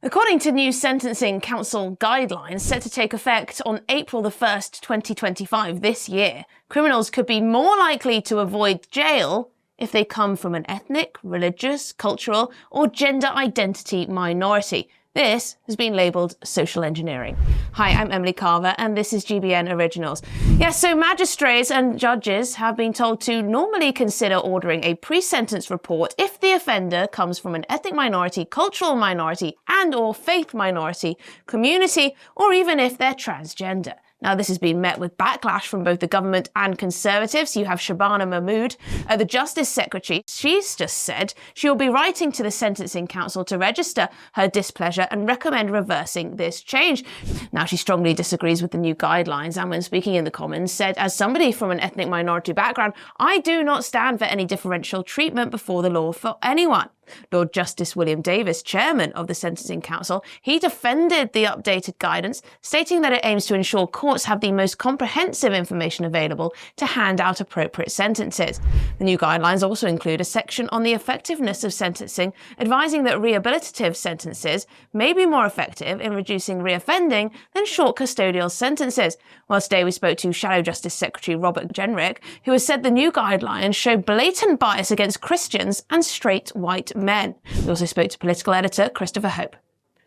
According to new Sentencing Council guidelines set to take effect on April the 1st, 2025 this year, criminals could be more likely to avoid jail if they come from an ethnic, religious, cultural, or gender identity minority. This has been labelled social engineering. Hi, I'm Emily Carver and this is GBN Originals. Yes, so magistrates and judges have been told to normally consider ordering a pre-sentence report if the offender comes from an ethnic minority, cultural minority and/or faith minority community, or even if they're transgender. Now, this has been met with backlash from both the government and Conservatives. You have Shabana Mahmood, the Justice Secretary. She's just said she'll be writing to the Sentencing Council to register her displeasure and recommend reversing this change. Now, she strongly disagrees with the new guidelines and when speaking in the Commons said, as somebody from an ethnic minority background, I do not stand for any differential treatment before the law for anyone. Lord Justice William Davis, chairman of the Sentencing Council, he defended the updated guidance, stating that it aims to ensure courts have the most comprehensive information available to hand out appropriate sentences. The new guidelines also include a section on the effectiveness of sentencing, advising that rehabilitative sentences may be more effective in reducing reoffending than short custodial sentences. Well, today we spoke to Shadow Justice Secretary Robert Jenrick, who has said the new guidelines show blatant bias against Christians and straight white men. We also spoke to political editor Christopher Hope.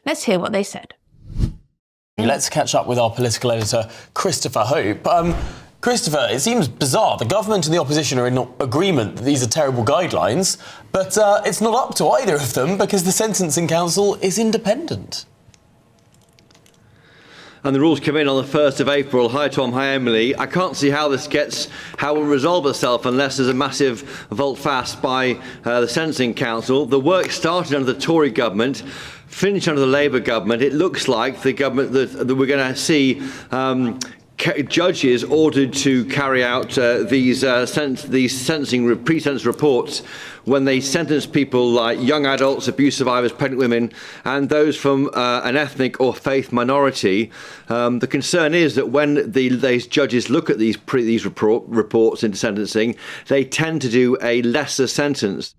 Let's hear what they said. Let's catch up with our political editor Christopher Hope. Christopher, it seems bizarre. The government and the opposition are in agreement that these are terrible guidelines, but it's not up to either of them because the Sentencing Council is independent. And the rules come in on the 1st of April. Hi Tom, hi Emily. I can't see how it will resolve itself unless there's a massive volte-face by the Sentencing Council. The work started under the Tory government, finished under the Labour government. It looks like the government that we're going to see judges ordered to carry out these sentencing pre-sentence reports when they sentence people like young adults, abuse survivors, pregnant women, and those from an ethnic or faith minority. The concern is that when these judges look at these reports into sentencing, they tend to do a lesser sentence.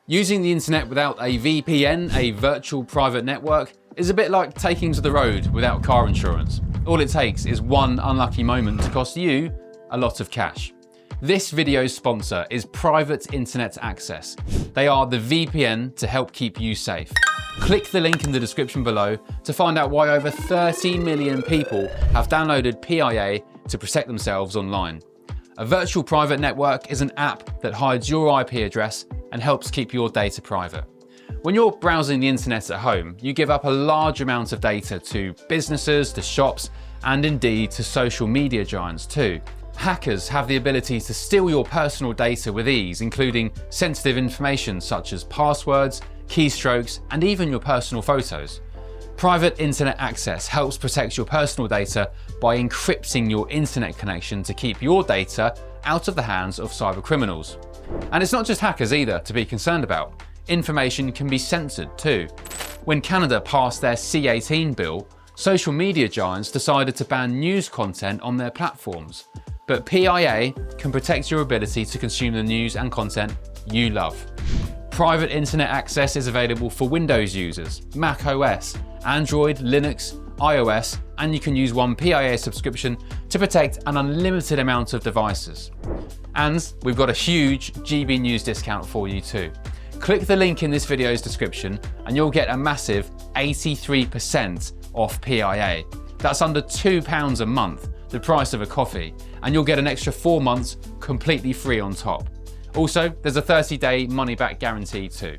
Using the internet without a VPN, a virtual private network, is a bit like taking to the road without car insurance. All it takes is one unlucky moment to cost you a lot of cash. This video's sponsor is Private Internet Access. They are the VPN to help keep you safe. Click the link in the description below to find out why over 30 million people have downloaded PIA to protect themselves online. A virtual private network is an app that hides your IP address and helps keep your data private. When you're browsing the internet at home, you give up a large amount of data to businesses, to shops, and indeed to social media giants too. Hackers have the ability to steal your personal data with ease, including sensitive information such as passwords, keystrokes, and even your personal photos. Private Internet Access helps protect your personal data by encrypting your internet connection to keep your data out of the hands of cyber criminals. And it's not just hackers either to be concerned about. Information can be censored too. When Canada passed their C18 bill, social media giants decided to ban news content on their platforms. But PIA can protect your ability to consume the news and content you love. Private Internet Access is available for Windows users, Mac OS, Android, Linux, iOS, and you can use one PIA subscription to protect an unlimited amount of devices. And we've got a huge GB News discount for you too. Click the link in this video's description and you'll get a massive 83% off PIA. That's under £2 a month, the price of a coffee, and you'll get an extra 4 months completely free on top. Also, there's a 30-day money-back guarantee too.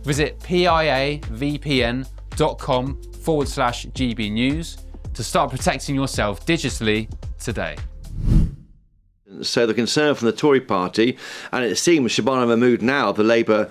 Visit piavpn.com/GB News to start protecting yourself digitally today. So the concern from the Tory party, and it seems Shabana Mahmood now, the Labour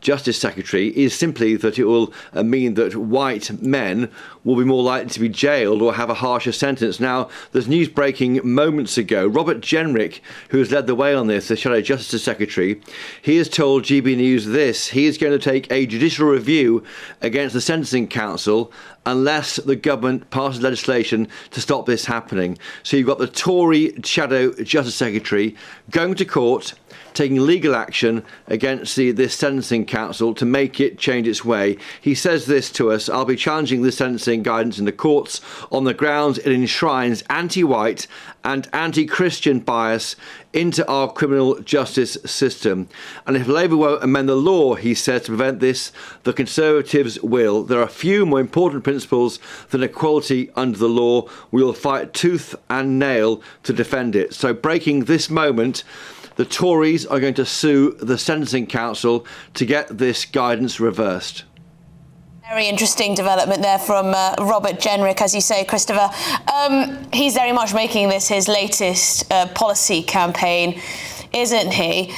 Justice Secretary, is simply that it will mean that white men will be more likely to be jailed or have a harsher sentence. Now, there's news breaking moments ago. Robert Jenrick, who has led the way on this, the Shadow Justice Secretary, he has told GB News this: he is going to take a judicial review against the Sentencing Council unless the government passes legislation to stop this happening. So you've got the Tory Shadow Justice Secretary going to court, taking legal action against this sentencing council to make it change its way. He says this to us: "I'll be challenging the sentencing guidance in the courts on the grounds it enshrines anti-white and anti-Christian bias into our criminal justice system. And if Labour won't amend the law," he says, "to prevent this, the Conservatives will. There are few more important principles than equality under the law. We will fight tooth and nail to defend it." So breaking this moment, the Tories are going to sue the Sentencing Council to get this guidance reversed. Very interesting development there from Robert Jenrick, as you say, Christopher. He's very much making this his latest policy campaign, isn't he?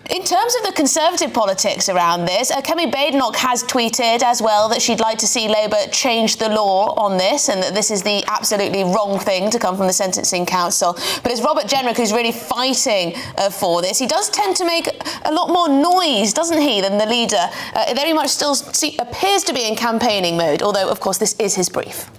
In terms of the Conservative politics around this, Kemi Badenoch has tweeted as well that she'd like to see Labour change the law on this, and that this is the absolutely wrong thing to come from the Sentencing Council. But it's Robert Jenrick who's really fighting for this. He does tend to make a lot more noise, doesn't he, than the leader. Very much still appears to be in campaigning mode, although, of course, this is his brief.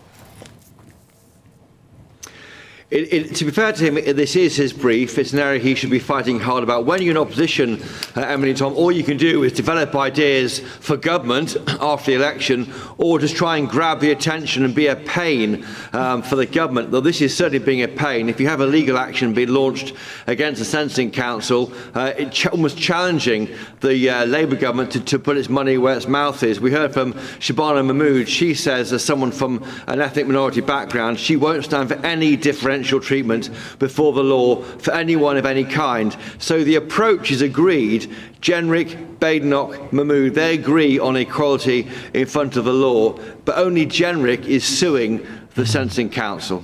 To be fair to him, this is his brief. It's an area he should be fighting hard about. When you're in opposition, Emily and Tom, all you can do is develop ideas for government after the election, or just try and grab the attention and be a pain for the government. Though this is certainly being a pain. If you have a legal action being launched against the Sentencing Council, it's almost challenging the Labour government to put its money where its mouth is. We heard from Shabana Mahmood. She says, as someone from an ethnic minority background, she won't stand for any differential treatment before the law for anyone of any kind. So the approach is agreed. Jenrick, Badenoch, Mahmood, they agree on equality in front of the law, but only Jenrick is suing the Sentencing Council.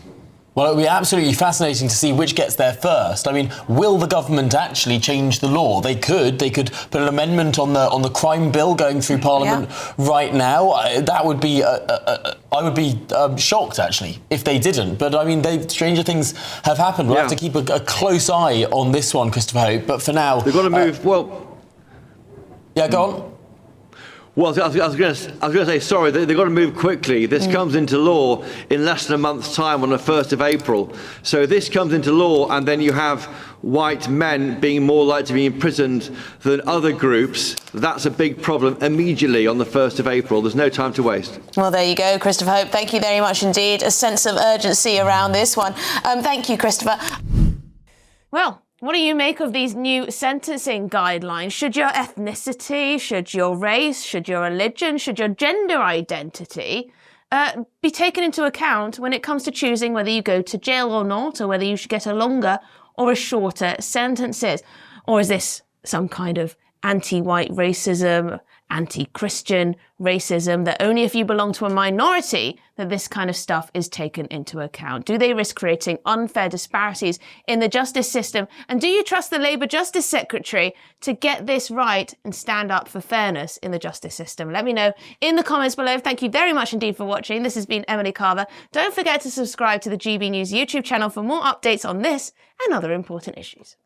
Well, it'll be absolutely fascinating to see which gets there first. I mean, will the government actually change the law? They could put an amendment on the crime bill going through Parliament right now. That would be I would be shocked actually if they didn't. But I mean, stranger things have happened. We'll have to keep a close eye on this one, Christopher Hope. But for now, they've got to move. Yeah, go on. Well, I was going to say, sorry, they've got to move quickly. This comes into law in less than a month's time on the 1st of April. So this comes into law, and then you have white men being more likely to be imprisoned than other groups. That's a big problem immediately on the 1st of April. There's no time to waste. Well, there you go, Christopher Hope. Thank you very much indeed. A sense of urgency around this one. Thank you, Christopher. Well, what do you make of these new sentencing guidelines? Should your ethnicity, should your race, should your religion, should your gender identity be taken into account when it comes to choosing whether you go to jail or not, or whether you should get a longer or a shorter sentences? Or is this some kind of anti-white racism, anti-Christian racism, that only if you belong to a minority that this kind of stuff is taken into account? Do they risk creating unfair disparities in the justice system? And do you trust the Labour Justice Secretary to get this right and stand up for fairness in the justice system? Let me know in the comments below. Thank you very much indeed for watching. This has been Emily Carver. Don't forget to subscribe to the GB News YouTube channel for more updates on this and other important issues.